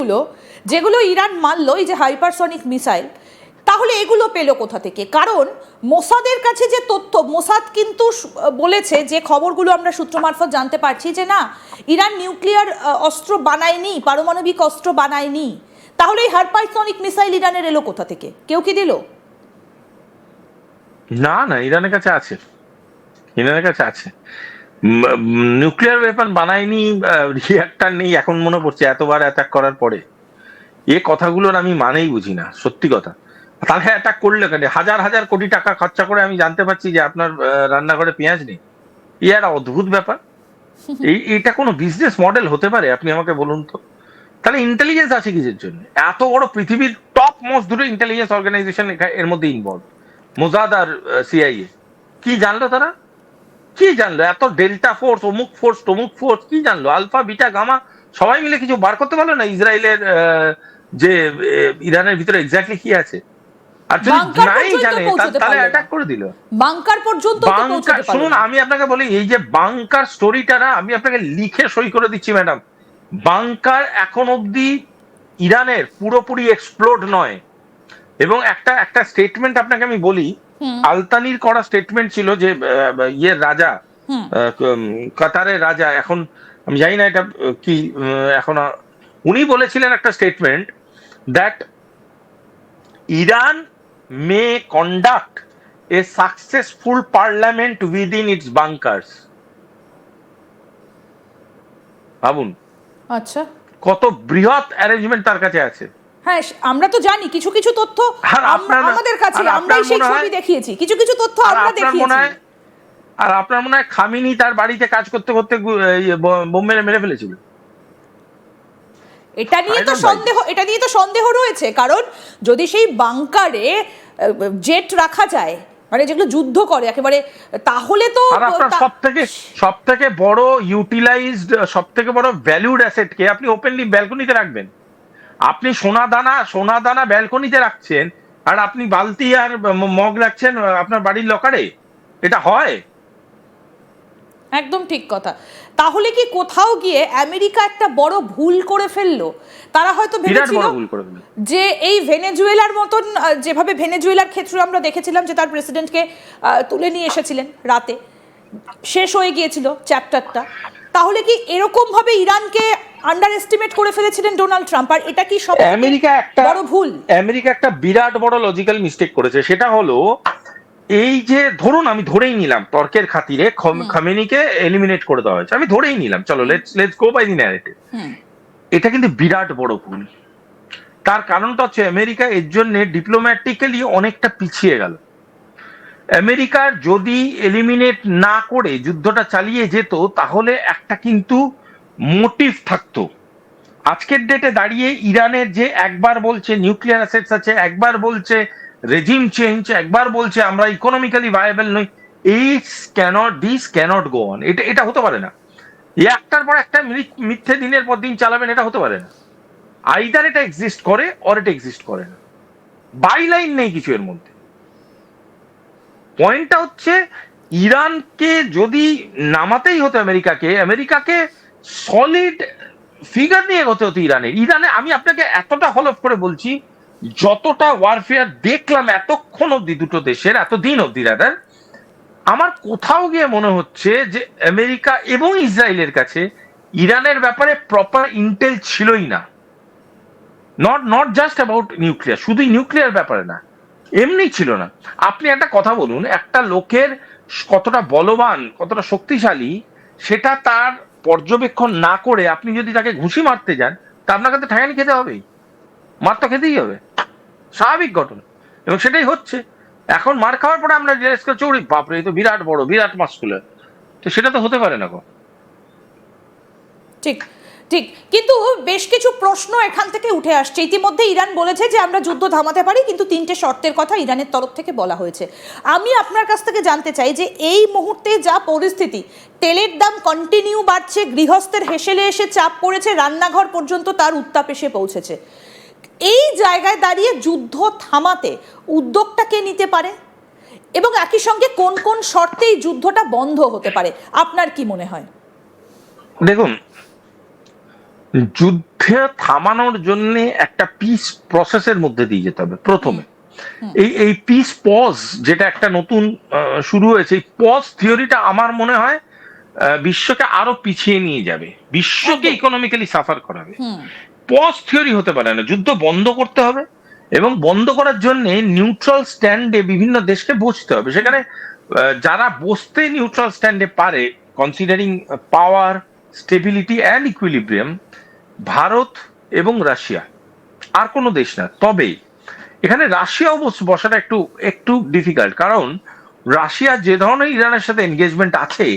তথ্যগুলো যেগুলো ইরান মারলো, এই যে হাইপারসনিক মিসাইল, তাহলে এগুলো পেলো কোথা থেকে? কারণ মোসাদের কাছে যে তথ্য, মোসাদ কিন্তু বলেছে, যে খবরগুলো আমরা সূত্র মারফত জানতে পারছি, যে না, ইরান নিউক্লিয়ার অস্ত্র বানায়নি, পারমাণবিক অস্ত্র বানায়নি। তাহলে এই হাইপারসনিক মিসাইল ইরানের এলো কোথা থেকে? কেউ কি দিল? না না, ইরানের কাছে আছে, ইরানের কাছে আছে। নিউক্লিয়ার ওয়েপন বানায়নি, রিঅ্যাক্টর নেই, এখন মনে পড়ছে এতবার অ্যাটাক করার পরে। এ কথাগুলোর আমি মানেই বুঝি না, সত্যি কথা। তাহলে অ্যাটাক করলে কেন? হাজার হাজার কোটি টাকা খরচা করে আমি জানতে পারছি যে আপনার রান্নাঘরে পেঁয়াজ নেই। এ একটা অদ্ভুত ব্যাপার। এটা কোনো বিজনেস মডেল হতে পারে? আপনি আমাকে বলুন তো। তাহলে ইন্টেলিজেন্স আছে কিসের জন্য? এত বড় পৃথিবীর টপ মোস্ট দুটো ইন্টেলিজেন্স অর্গানাইজেশন এর মধ্যে ইনভলভ, মোসাদ আর সিআইএ। কি জানলো তারা? কি জানলো? এত ডেল্টা ফোর্স, অমুক ফোর্স, তমুক ফোর্স, কি জানলো? আলফা বিটা গামা সবাই মিলে কিছু বার করতে পারলো না ইসরায়েলের যে ইরানের ভিতরে এক্স্যাক্টলি কি আছে? আর যদি নাই জানে তাহলে অ্যাটাক করে দিল। বাংকার পর্যন্ত বাংকার, শুনুন আমি আপনাকে বলি, এই যে বাংকার স্টোরিটা না, আমি আপনাকে লিখে সই করে দিচ্ছি ম্যাডাম। বাংকার এখন অব্দি ইরানের পুরোপুরি এক্সপ্লোড নয়। এবং একটা একটা স্টেটমেন্ট আপনাকে আমি বলি, আলতানির করা স্টেটমেন্ট ছিল যে ইয়ের রাজা, কাতারের রাজা, এখন আমি জানি না এটা কি, এখন উনি বলেছিলেন একটা statement, that Iran may conduct a successful parliament within its bunkers. ভাবুন, আচ্ছা, কত বৃহৎ অ্যারেঞ্জমেন্ট তার কাছে আছে। হ্যাঁ, আমরা তো জানি কিছু কিছু তথ্য আমাদের কাছে, আমরাই সেই ছবি দেখিয়েছি, কিছু কিছু তথ্য আমরা দেখিয়েছি। আর আপনার মনে হয় খামিনি তার বাড়িতে কাজ করতে করতে বোম মেরে ফেলেছিল? এটা নিয়ে তো সন্দেহ রয়েছে, কারণ যদি সেই বাংকারে জেট রাখা যায়, মানে যেগুলো যুদ্ধ করে একেবারে, তাহলে তো সব থেকে বড় ইউটিলাইজড, সব থেকে বড় ভ্যালুড অ্যাসেট কে আপনি ওপেনলি ব্যালকনিতে রাখবেন? আপনি সোনা দানা ব্যালকনিতে রাখছেন, আর আপনি বালতি আর মগ রাখছেন আপনার বাড়ির লকারে? এটা হয়? একদম ঠিক কথা। তাহলে কি কোথাও গিয়ে আমেরিকা একটা বড় ভুল করে ফেললো? তারা হয়তো ভেবেছিল যে এই ভেনেজুয়েলার মতন, যেভাবে ভেনেজুয়েলার ক্ষেত্রে আমরা দেখেছিলাম যে তার প্রেসিডেন্টকে তুলে নিয়ে এসেছিলেন রাতে, শেষ হয়ে গিয়েছিল চ্যাপ্টারটা, তাহলে কি এরকম ভাবে ইরানকে আন্ডার এস্টিমেট করে ফেলেছিলেন ডোনাল্ড ট্রাম্প? আর এটা কি সব বড় ভুল? আমেরিকা একটা বিরাট বড় লজিক্যাল মিস্টেক করেছে, সেটা হলো এই যে ধরুন, আমি ধরেই নিলাম তর্কের খাতিরে খামেনিকে এলিমিনেট করে দেওয়া হয়েছে, আমি ধরেই নিলাম, চলো let's go by the narrative. এটা কিন্তু বিরাট বড় ভুল। তার কারণটা হচ্ছে আমেরিকা এর জন্য ডিপ্লোম্যাটিক্যালি অনেকটা পিছিয়ে গেল। আমেরিকার যদি এলিমিনেট না করে যুদ্ধটা চালিয়ে যেত, তাহলে একটা কিন্তু মোটিভ থাকতো। আজকের ডেটে দাঁড়িয়ে ইরানের যে একবার বলছে নিউক্লিয়ার অ্যাসেটস আছে, একবার বলছে রেজিম চেঞ্জ, একবার বলছে আমরা ইকোনমিক্যালি ভায়াবল নই, দিস ক্যানট গো অন। এটা হতে পারে না। একটার পর একটা মিথ্যে দিনের পর দিন চালাবেন, এটা হতে পারে না। আইদার এটা এক্সিস্ট করে অর এটা এক্সিস্ট করে না, বাইলাইন নেই কিছু এর মধ্যে। পয়েন্টটা হচ্ছে, ইরানকে যদি নামাতেই হতো আমেরিকাকে সলিড ফিগার নিয়ে এগোতে হতো ইরানে। আমি আপনাকে এতটা হলফ করে বলছি, যতটা ওয়ারফেয়ার দেখলাম এতক্ষণ অব্দি দুটো দেশের, এতদিন অব্দি রাদার, আমার কোথাও গিয়ে মনে হচ্ছে যে আমেরিকা এবং ইসরায়েলের কাছে ইরানের ব্যাপারে প্রপার ইন্টেল ছিলই না। নট জাস্ট অ্যাবাউট নিউক্লিয়ার, শুধু নিউক্লিয়ার ব্যাপারে না, এমনি ছিল না। আপনি একটা কথা বলুন, একটা লোকের কতটা বলবান, কতটা শক্তিশালী, সেটা তার পর্যবেক্ষণ না করে আপনি যদি তাকে ঘুষি মারতে যান, তা আপনার কাছে ঠেকানি খেতে হবেই, মার তো খেতেই হবে, স্বাভাবিক ঘটনা। এবং সেটাই হচ্ছে। এখন মার খাওয়ার পরে আমরা রিয়েলাইজ করছি, ওরে বাপরে, এই তো বিরাট বড়, বিরাট মাস্কুলার। তো সেটা তো হতে পারে না গো। ঠিক ঠিক, কিন্তু বেশ কিছু প্রশ্ন এখান থেকে উঠে আসছে। ইতিমধ্যে ইরান বলেছে যে আমরা যুদ্ধ থামাতে পারি, কিন্তু 3টে শর্তের কথা ইরানের তরফ থেকে বলা হয়েছে। আমি আপনার কাছ থেকে জানতে চাই যে এই মুহূর্তে যা পরিস্থিতি, তেলের দাম কন্টিনিউ বাড়ছে, গৃহস্থের হেসেলে এসে চাপ পড়েছে, রান্নাঘর পর্যন্ত তার উত্তাপ এসে পৌঁছেছে, এই জায়গায় দাঁড়িয়ে যুদ্ধ থামাতে উদ্যোগটা কে নিতে পারে, এবং একই সঙ্গে কোন কোন শর্তে এই যুদ্ধটা বন্ধ হতে পারে? আপনার কি মনে হয়? দেখুন, যুদ্ধে থামানোর জন্য একটা পিস প্রসেসের মধ্যে দিয়ে যেতে হবে প্রথমে। এই পিস পজ যেটা একটা নতুন শুরু হয়েছে, এই পজ থিওরিটা আমার মনে হয় বিশ্বকে আরো পিছিয়ে নিয়ে যাবে, বিশ্বকে একদম। ইকোনমিক্যালি সাফার করাবে। হুম। পজ থিওরি হতে পারে না, যুদ্ধ বন্ধ করতে হবে, এবং বন্ধ করার জন্য নিউট্রাল স্ট্যান্ডে বিভিন্ন দেশকে বসতে হবে। সেখানে যারা বসতে নিউট্রাল স্ট্যান্ডে পারে, considering power, stability and equilibrium, Bharat এবং রাশিয়া, আর কোনো দেশ না। তবে এখানে রাশিয়া বসাটা একটু একটু ডিফিকাল্ট, কারণ রাশিয়া যে ধরনের ইরানের সাথে এনগেজমেন্ট আছে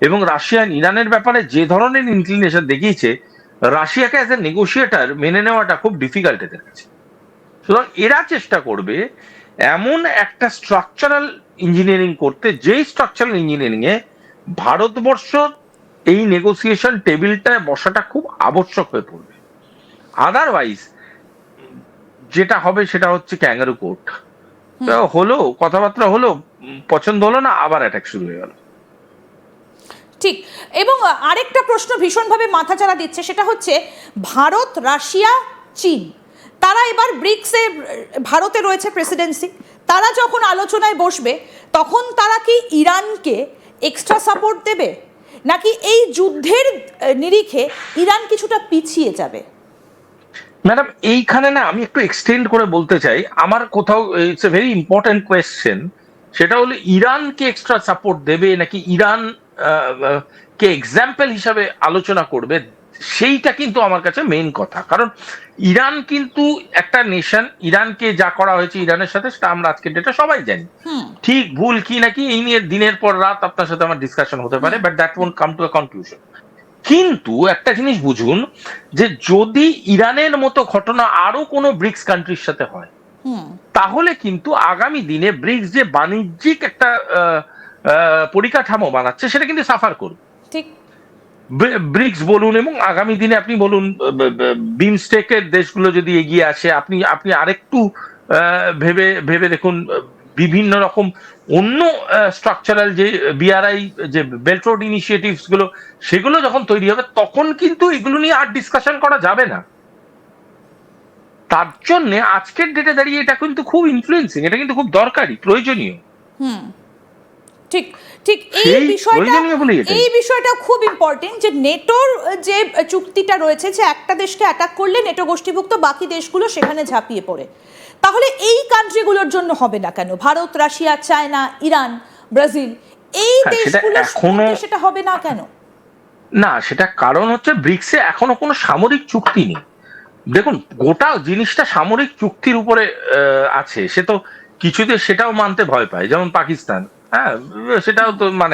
এবং রাশিয়া ইরানের ব্যাপারে যে ধরনের ইনক্লিনেশন দেখিয়েছে, রাশিয়াকে অ্যাজ এ নেগোসিয়েটার মেনে নেওয়াটা খুব ডিফিকাল্ট এদের কাছে। সুতরাং এরা চেষ্টা করবে এমন একটা স্ট্রাকচারাল ইঞ্জিনিয়ারিং করতে, যেই স্ট্রাকচারাল ইঞ্জিনিয়ারিং এ ভারতবর্ষ এই নেগোসিয়েশন টেবিলটায় বসাটা খুব আবশ্যক হয়ে পড়বে। আদারওয়াইজ যেটা হবে সেটা হচ্ছে ক্যাঙ্গারু কোর্ট। হলো কথাবার্তা হলো, পছন্দ হলো না, আবার অ্যাটাক শুরু হয়ে গেল। ঠিক। এবং আরেকটা প্রশ্ন ভীষণভাবে মাথাচাড়া দিচ্ছে, সেটা হচ্ছে ভারত, রাশিয়া, চীন, তারা এবার ব্রিক্সে, ভারতে রয়েছে প্রেসিডেন্সি, তারা যখন আলোচনায় বসবে তখন তারা কি ইরানকে এক্সট্রা সাপোর্ট দেবে, নাকি এই যুদ্ধের নিরিখে ইরান কিছুটা পিছিয়ে যাবে? ম্যাডাম, এইখানে না আমি একটু এক্সটেন্ড করে বলতে চাই, আমার কোথাও it's a very important question. সেটা হলো ইরানকে এক্সট্রা সাপোর্ট দেবে নাকি ইরান কে এক্সাম্পল হিসাবে আলোচনা করবে, সেইটা কিন্তু আমার কাছে মেইন কথা। কারণ ইরান কিন্তু একটা নেশন, ইরানকে যা করা হয়েছে ইরানের সাথে সেটা আমরা আজকের ডেটে সবাই জানি। ঠিক ভুল কি নাকি এই নিয়ে দিনের পর রাত আপনার সাথে আমার ডিসকাশন হতে পারে, but that won't come to a conclusion. কিন্তু একটা জিনিস বুঝুন, যে যদি ইরানের মতো ঘটনা আরো কোনো ব্রিক্স কান্ট্রির সাথে হয়, তাহলে কিন্তু আগামী দিনে ব্রিক্স যে বাণিজ্যিক একটা পরিকাঠামো বানাচ্ছে সেটা কিন্তু সাফার করবে। ঠিক। ব্রিক্স বলুন, এবং আগামী দিনে আপনি বলুন বিমস্টেকের দেশগুলো যদি এগিয়ে আসে, আপনি আপনি আরেকটু ভেবে ভেবে দেখুন, বিভিন্ন রকম অন্য স্ট্রাকচারাল যে বিআরআই, যে বেল্ট রোড ইনিশিয়েটিভস গুলো, সেগুলো যখন তৈরি হবে তখন কিন্তু এগুলো নিয়ে আর ডিসকাশন করা যাবে না। তার জন্য আজকের ডেটে দাঁড়িয়ে এটা কিন্তু খুব ইনফ্লুয়েন্সিং, এটা কিন্তু খুব দরকারি, প্রয়োজনীয়। ঠিক। ঠিক। এই বিষয়টা খুব ইম্পর্টেন্ট, যে নেটোর যে চুক্তিটা রয়েছে, যে একটা দেশকে অ্যাটাক করলে নেটো গোষ্ঠীভুক্ত বাকি দেশগুলো সেখানে ঝাঁপিয়ে পড়ে, তাহলে এই কান্ট্রিগুলোর জন্য হবে না কেন? Bharat, Russia, China, Iran, Brazil, এই দেশগুলোর মধ্যে সেটা হবে না কেন? না, সেটা কারণ হচ্ছে ব্রিক্সে এখনো কোনো সামরিক চুক্তি নেই। দেখুন, গোটা জিনিসটা সামরিক চুক্তির উপরে আছে। সে তো কিছুতে সেটাও মানতে ভয় পায়, যেমন পাকিস্তান। হ্যাঁ, সেটাও তো মানে